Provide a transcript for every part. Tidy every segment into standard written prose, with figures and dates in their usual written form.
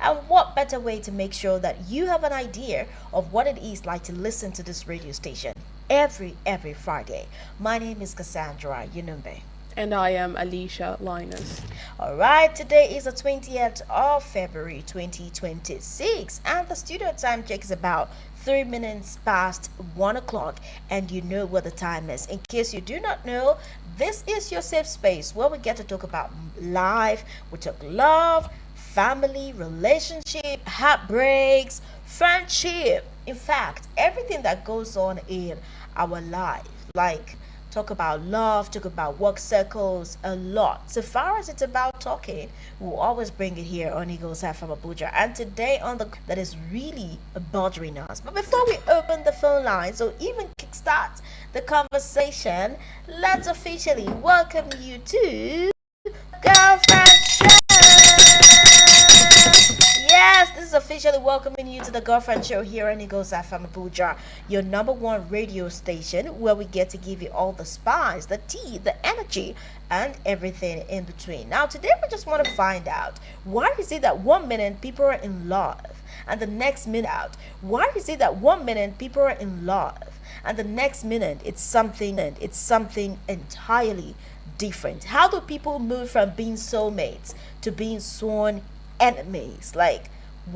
And what better way to make sure that you have an idea of what it is like to listen to this radio station every Friday. My name is Cassandra Yunumbe. And I am Alicia Linus. All right, today is the 20th of February 2026, and the studio time check is about 3 minutes past 1 o'clock, and you know what the time is. In case you do not know, this is your safe space where we get to talk about life, we talk love, family, relationship, heartbreaks, friendship. In fact, everything that goes on in our life, like talk about love, talk about work circles, a lot. So far as it's about talking, we'll always bring it here on Eagles FM Abuja. And today on the that is really bothering us. But before we open the phone lines or even kickstart the conversation, let's officially welcome you to Girlfriend Show. Yes, this is officially welcoming you to the Girlfriend Show here on Eagles FM Abuja, your number one radio station where we get to give you all the spice, the tea, the energy, and everything in between. Now, today we just want to find out, why is it that 1 minute people are in love and the next minute out? Why is it that 1 minute people are in love and the next minute it's something entirely different? How do people move from being soulmates to being sworn enemies? Like,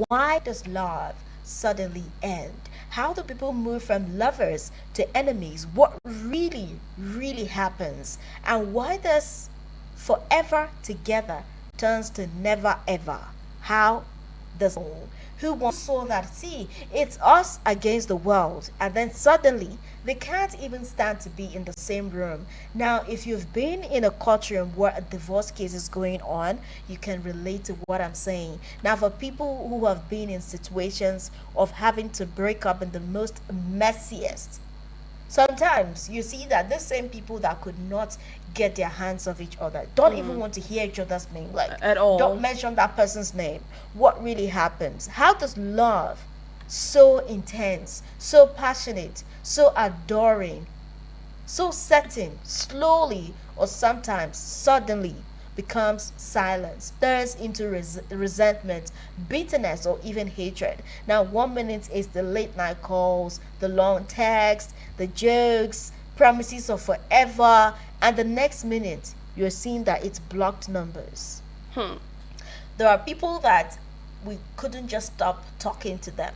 why does love suddenly end? How do people move from lovers to enemies? What really happens? And why does forever together turns to never ever? How does who once saw that, see, it's us against the world, and then suddenly they can't even stand to be in the same room? Now, if you've been in a courtroom where a divorce case is going on, you can relate to what I'm saying. Now, for people who have been in situations of having to break up in the most messiest, sometimes you see that the same people that could not get their hands off each other don't even want to hear each other's name, like At all. don't mention that person's name. What really happens? How does love, so intense, so passionate, so adoring, so certain, slowly or sometimes suddenly becomes silence, turns into resentment, bitterness, or even hatred? Now, 1 minute is the late night calls, the long texts, the jokes, promises of forever, and the next minute you're seeing that it's blocked numbers. There are people that we couldn't just stop talking to them,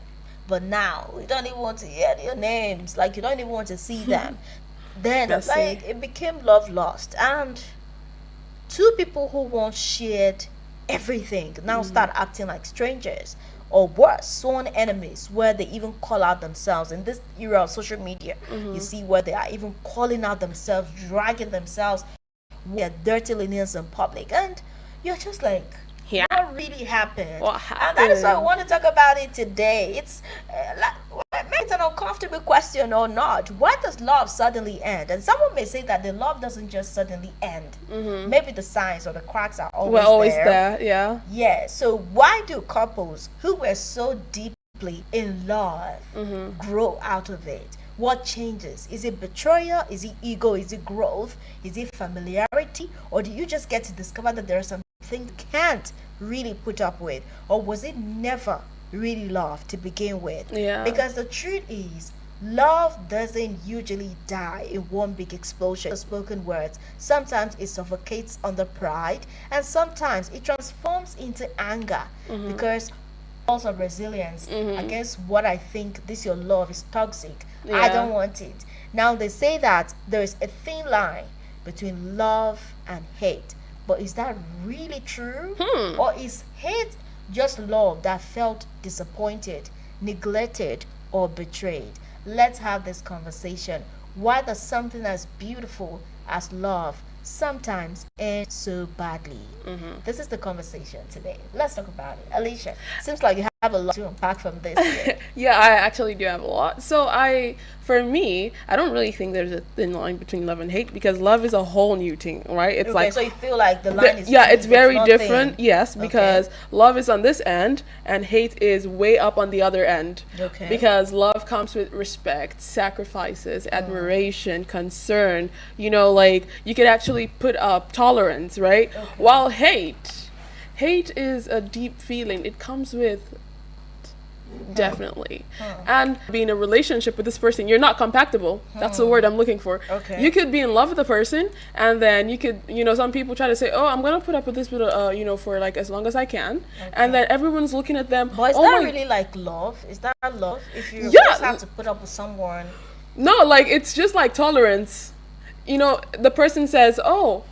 but now we don't even want to hear their names, like you don't even want to see them. Then That's like it became love lost, and two people who once shared everything now start acting like strangers, or worse, sworn enemies, where they even call out themselves. In this era of social media, you see where they are even calling out themselves, dragging themselves with their dirty linens in public, and you're just like, Yeah. what really happened? What And that is why I happened? want to talk about it today. It's maybe it's an uncomfortable question or not. Why does love suddenly end? And someone may say that the love doesn't just suddenly end. Maybe the signs or the cracks are always We're always there. there, yeah. Yeah. So why do couples who were so deeply in love grow out of it? What changes? Is it betrayal? Is it ego? Is it growth? Is it familiarity? Or do you just get to discover that there are some things you can't really put up with? Or was it never really love to begin with? Yeah. Because the truth is, love doesn't usually die in one big explosion of spoken words. Sometimes it suffocates under pride, and sometimes it transforms into anger because also of resilience against what I think this your love is toxic. I Yeah. don't want it. Now they say that there is a thin line between love and hate. But is that really true? Or is hate just love that felt disappointed, neglected, or betrayed? Let's have this conversation. Why does something as beautiful as love sometimes end so badly? This is the conversation today. Let's talk about it. Alicia, seems like you have a lot to unpack from this today. Yeah, I actually do have a lot. For me, I don't really think there's a thin line between love and hate, because love is a whole new thing, right? It's Okay, like, so you feel like the line is yeah, thin, it's very not different. thin. Yes, because love is on this end and hate is way up on the other end. Okay. Because love comes with respect, sacrifices, admiration, concern. Like you could actually put up tolerance, right? While Hate is a deep feeling. It comes with definitely. And be in a relationship with this person, you're not compatible. That's the word I'm looking for. Okay. You could be in love with a person, and then you could, some people try to say, oh, I'm gonna put up with this, for like as long as I can, and then everyone's looking at them. But is oh that my, really like love? Is that love? If you Yeah. just have to put up with someone. No, like it's just like tolerance. The person says, oh,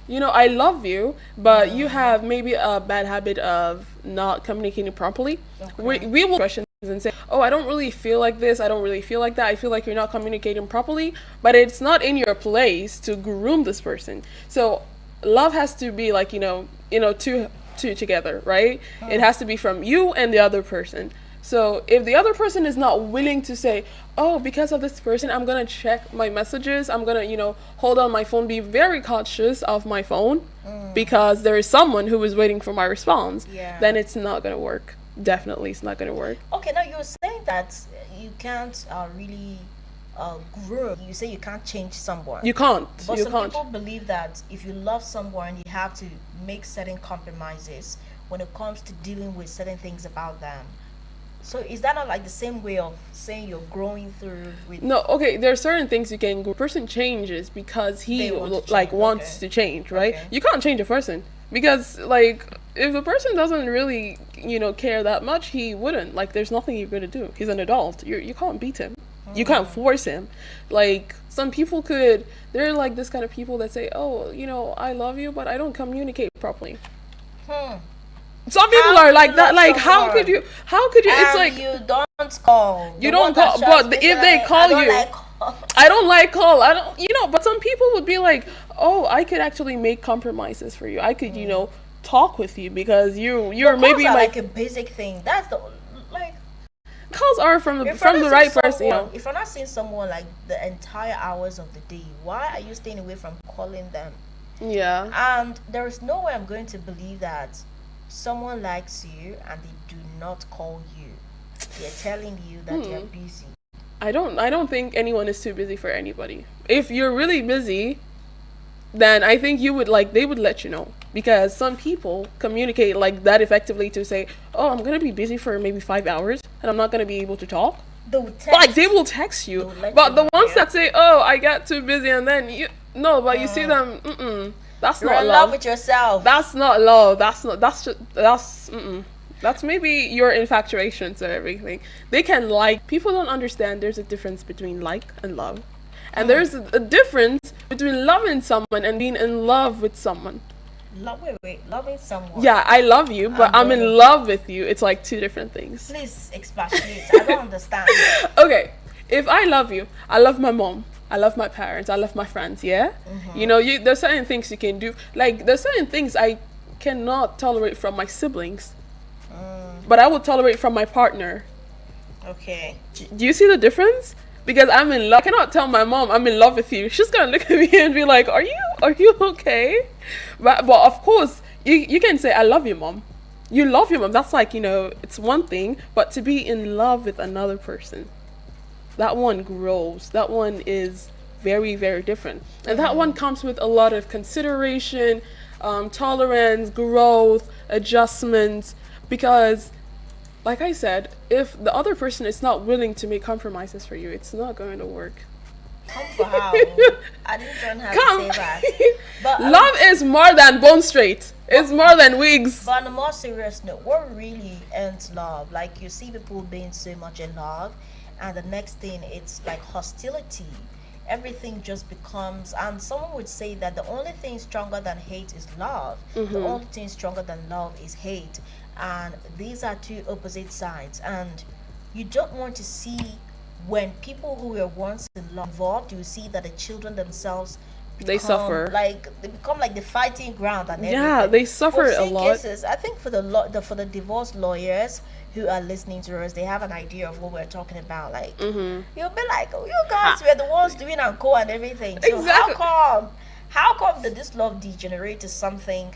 I love you, but you have maybe a bad habit of not communicating properly. Okay. We will question and say, oh, I don't really feel like this, I don't really feel like that, I feel like you're not communicating properly, but it's not in your place to groom this person. So love has to be like, two together, right? It has to be from you and the other person. So if the other person is not willing to say, oh, because of this person, I'm going to check my messages, I'm going to, hold on my phone, be very cautious of my phone because there is someone who is waiting for my response, then it's not going to work. Definitely, it's not going to work. Okay, now you're saying that you can't really grow. You say you can't change someone. You can't. But you some can't. people believe that if you love someone, you have to make certain compromises when it comes to dealing with certain things about them. So is that not like the same way of saying you're growing through with? No, okay, there are certain things you can go. A person changes because he They want to like change, wants okay. to change, right? Okay. You can't change a person because like if a person doesn't really, care that much, he wouldn't. Like there's nothing you're going to do. He's an adult. You can't beat him. You can't force him. Like some people could, they're like this kind of people that say, "Oh, I love you, but I don't communicate properly." Some people How are do like you that. love Like how someone? could you? How could you? It's And like you don't call. You The don't one that call, shuts but me if down, they I call don't you- like call. I don't like call. I don't, but some people would be like, oh, I could actually make compromises for you. I could, talk with you because you're Calls maybe are like like a basic thing. That's the like. calls are from If you're the not right seeing person. someone- If you're not seeing someone like the entire hours of the day, why are you staying away from calling them? Yeah. And there is no way I'm going to believe that someone likes you and they do not call you. They're telling you that they're busy. I don't think anyone is too busy for anybody. If you're really busy, then I think they would let you know, because some people communicate like that effectively to say, oh, I'm gonna be busy for maybe 5 hours and I'm not gonna be able to talk. They will text. Like they will text you, They'll let but you the know, ones yeah. that say, oh, I got too busy, and then you see them, that's You're not in love. love with yourself. That's not love. That's maybe your infatuation to everything. They can like, people don't understand there's a difference between like and love. And there's a difference between loving someone and being in love with someone. Wait, loving someone. Yeah, I love you, but I'm in love with you. It's like two different things. Please expatiate. I don't understand. Okay, if I love you, I love my mom, I love my parents, I love my friends, yeah? There's certain things you can do. Like, there's certain things I cannot tolerate from my siblings, but I will tolerate from my partner. Okay. Do you see the difference? Because I'm in love. I cannot tell my mom I'm in love with you. She's gonna look at me and be like, are you okay? But of course, you can say, I love you, mom. You love your mom. That's like, it's one thing, but to be in love with another person, that one grows. That one is very, very different. And that one comes with a lot of consideration, tolerance, growth, adjustments, because like I said, if the other person is not willing to make compromises for you, it's not going to work. Come for how? I didn't learn how Come. to say that. But Love is more than bone straight. It's more than wigs. But on a more serious note, what really ends love? Like you see people being so much in love, and the next thing it's like hostility. Everything just becomes, and someone would say that the only thing stronger than hate is love. The only thing stronger than love is hate. And these are two opposite sides. And you don't want to see when people who were once in love involved, you see that the children themselves They suffer. they become like the fighting ground and Yeah, everything. they suffer We've a seen lot. cases, I think for the divorce lawyers who are listening to us, they have an idea of what we're talking about. Like you'll be like, oh, you guys were the ones doing and co and everything. So Exactly. how come did this love degenerate to something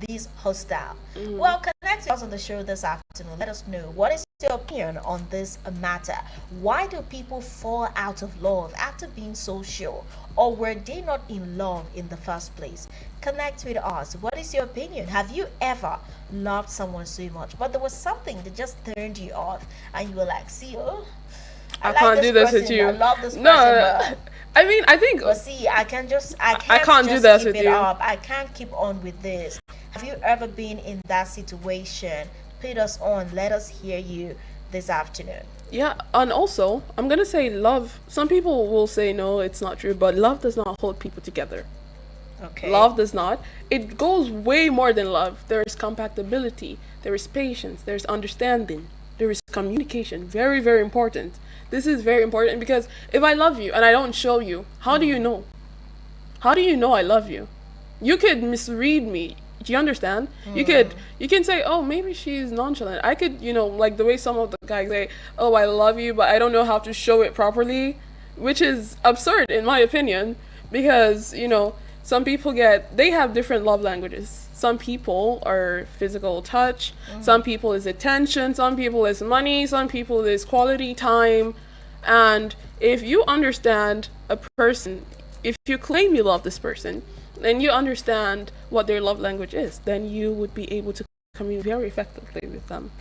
this hostile. Well, connect with us on the show this afternoon. Let us know what is your opinion on this matter. Why do people fall out of love after being so sure? Or were they not in love in the first place? Connect with us. What is your opinion? Have you ever loved someone so much, but there was something that just turned you off, and you were like, see, oh, I I like can't this do this person, with you. I love this person, No, but I mean, I think see, I can't do just that keep with it you. up. I can't keep on with this. Have you ever been in that situation? Put us on. Let us hear you this afternoon. Yeah, and also, I'm gonna say love. Some people will say no, it's not true, but love does not hold people together. Okay. Love does not. It goes way more than love. There is compatibility, there is patience, there's understanding, there is communication. Very, very important. This is very important because if I love you and I don't show you, how do you know? How do you know I love you? You could misread me. Do you understand? You can say, oh, maybe she's nonchalant. I could, like the way some of the guys say, oh, I love you, but I don't know how to show it properly, which is absurd in my opinion, because some people they have different love languages. Some people are physical touch, some people is attention, some people is money, some people is quality time. And if you understand a person, if you claim you love this person, and you understand what their love language is, then you would be able to communicate very effectively with them.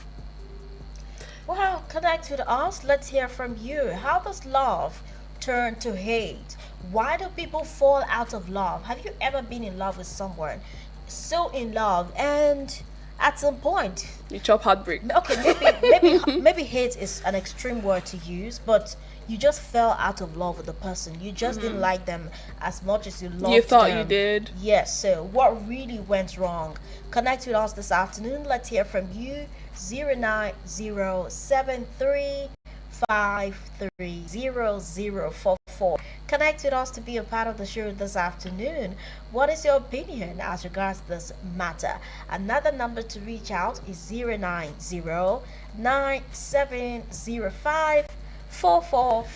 Well, connect with us. Let's hear from you. How does love turn to hate? Why do people fall out of love? Have you ever been in love with someone? So in love, and at some point, You chop heartbreak. okay, maybe hate is an extreme word to use, but you just fell out of love with the person. You just didn't like them as much as you loved You thought them. you did. Yes, so what really went wrong? Connect with us this afternoon. Let's hear from you. 09073530044. Connect with us to be a part of the show this afternoon. What is your opinion as regards this matter? Another number to reach out is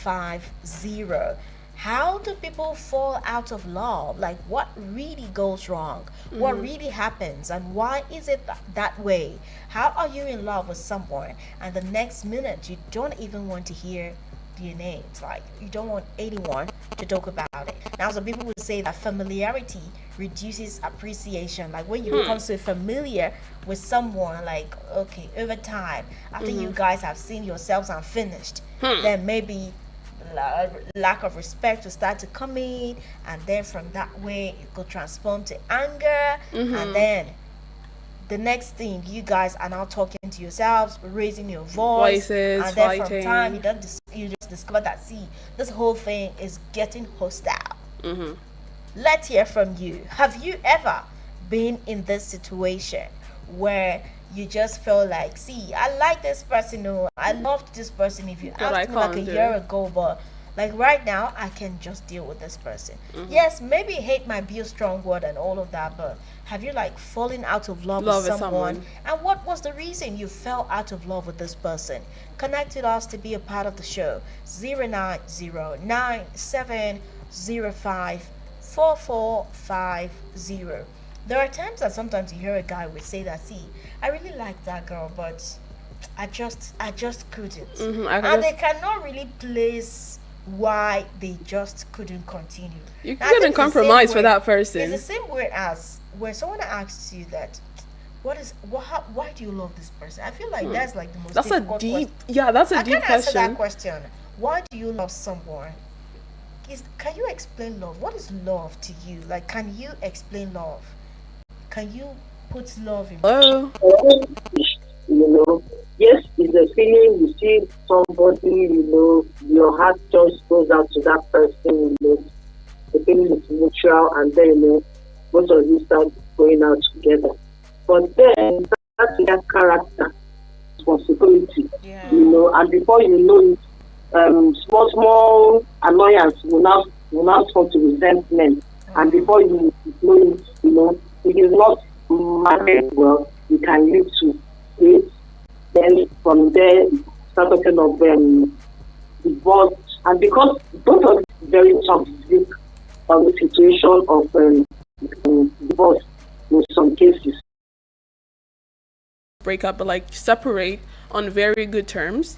09097054450. How do people fall out of love? Like, what really goes wrong? What really happens? And why is it that way? How are you in love with someone and the next minute you don't even want to hear their names? Like, you don't want anyone to talk about it. Now, some people would say that familiarity reduces appreciation. Like, when you become so familiar with someone, like, okay, over time, after you guys have seen yourselves unfinished, then maybe lack of respect will start to come in, and then from that way it could transform to anger, and then the next thing, you guys are now talking to yourselves, raising your voice, Voices, and then from fighting. time you just discover that, see, this whole thing is getting hostile. Let's hear from you. Have you ever been in this situation where you just felt like, see, I like this person, or I loved this person if you But I asked me like a can't do year it. ago, but like right now I can just deal with this person. Yes, maybe hate might be a strong word and all of that, but have you like fallen out of love with someone? And what was the reason you fell out of love with this person? Connect with us to be a part of the show. 09097054450. There are times that sometimes you hear a guy would say that, see, I really like that girl, but I just couldn't. And they cannot really place why they just couldn't continue. You Now, I think couldn't it's the same compromise for way- that It's person. the same way as when someone asks you that, why do you love this person? I feel like that's like the most That's a difficult deep, question. yeah, that's a I deep can answer that question. question. Why do you love someone? Can you explain love? What is love to you? Like, can you explain love? Can you put love in? Hello? Yes, it's a feeling. You see somebody, your heart just goes out to that person, the feeling is mutual, and then, both of you start going out together. But then, that's their character, responsibility, Yeah. and before you know it, small annoyance will now turn to resentment. And before you know it, if it's not managed well, you can lead to hate. Then from there, start talking of divorce. And because both of very toxic on the situation of divorce, in some cases. Break up, but like separate on very good terms.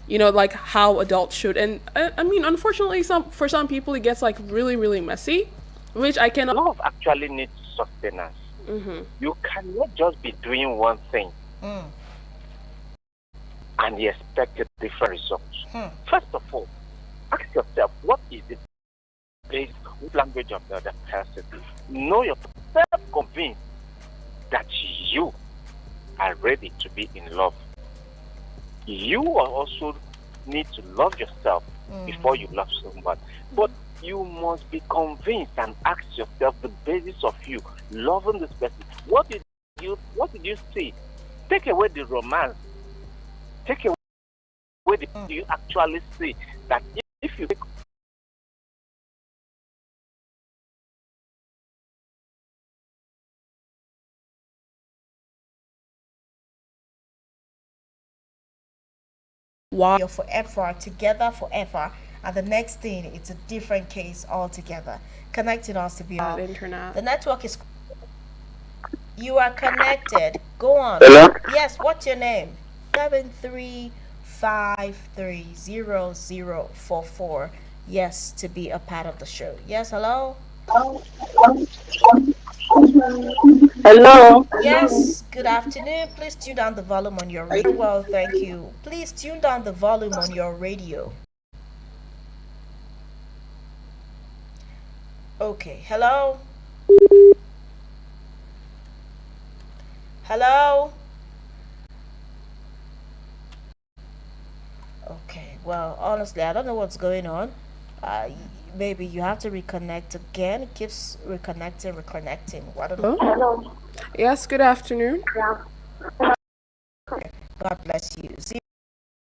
Like how adults should. And I mean, unfortunately, for some people, it gets like really, really messy, which I cannot. Love actually needs sustenance. You cannot just be doing one thing and you expect a different result. First of all, ask yourself, what is the basic language of the other person? Know yourself, convinced that you are ready to be in love. You also need to love yourself before you love someone. But you must be convinced and ask yourself the basis of you loving this person. What did you see? Take away the romance. Take away the you actually see that if you take you're forever together forever, and the next thing it's a different case altogether. Connecting us to be The internet. the network is. You are connected. Go on. Hello? Yes, what's your name? 73530044. Yes, to be a part of the show. Yes, hello? Hello. Yes, good afternoon. Please tune down the volume on your radio. Well, thank you. Please tune down the volume on your radio. Okay, hello? Hello? Okay, well, honestly, I don't know what's going on. Maybe you have to reconnect again. It keeps reconnecting. I don't know. Hello. Yes, good afternoon. God bless you. See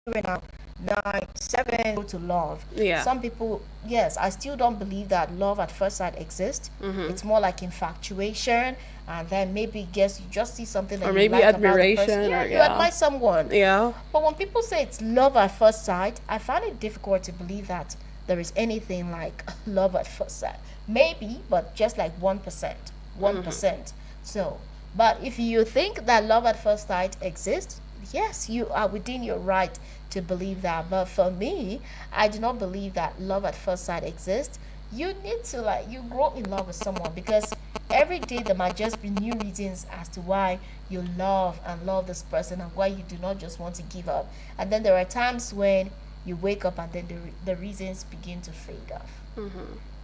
you now. 9-7 to love. Yeah. Some people, yes, I still don't believe that love at first sight exists. It's more like infatuation, and then maybe you just see something that Or you maybe like about the admiration, person. Yeah, or you yeah. admire someone. Yeah. But when people say it's love at first sight, I find it difficult to believe that there is anything like love at first sight. Maybe, but just like 1%. 1%. So, but if you think that love at first sight exists, yes, you are within your right to believe that. But for me, I do not believe that love at first sight exists. You need to you grow in love with someone, because every day there might just be new reasons as to why you love this person, and why you do not just want to give up. And then there are times when you wake up and then the reasons begin to fade off.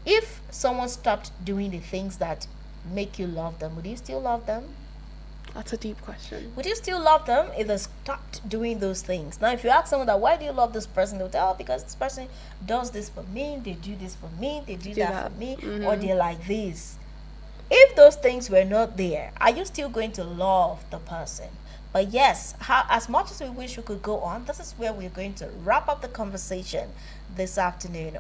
If someone stopped doing the things that make you love them, would you still love them? That's a deep question. Would you still love them if they stopped doing those things? Now, if you ask someone that, why do you love this person, they'll tell, because this person does this for me, they do this for me, they do that for me, or they're like this. If those things were not there, are you still going to love the person? But yes, as much as we wish we could go on, this is where we're going to wrap up the conversation this afternoon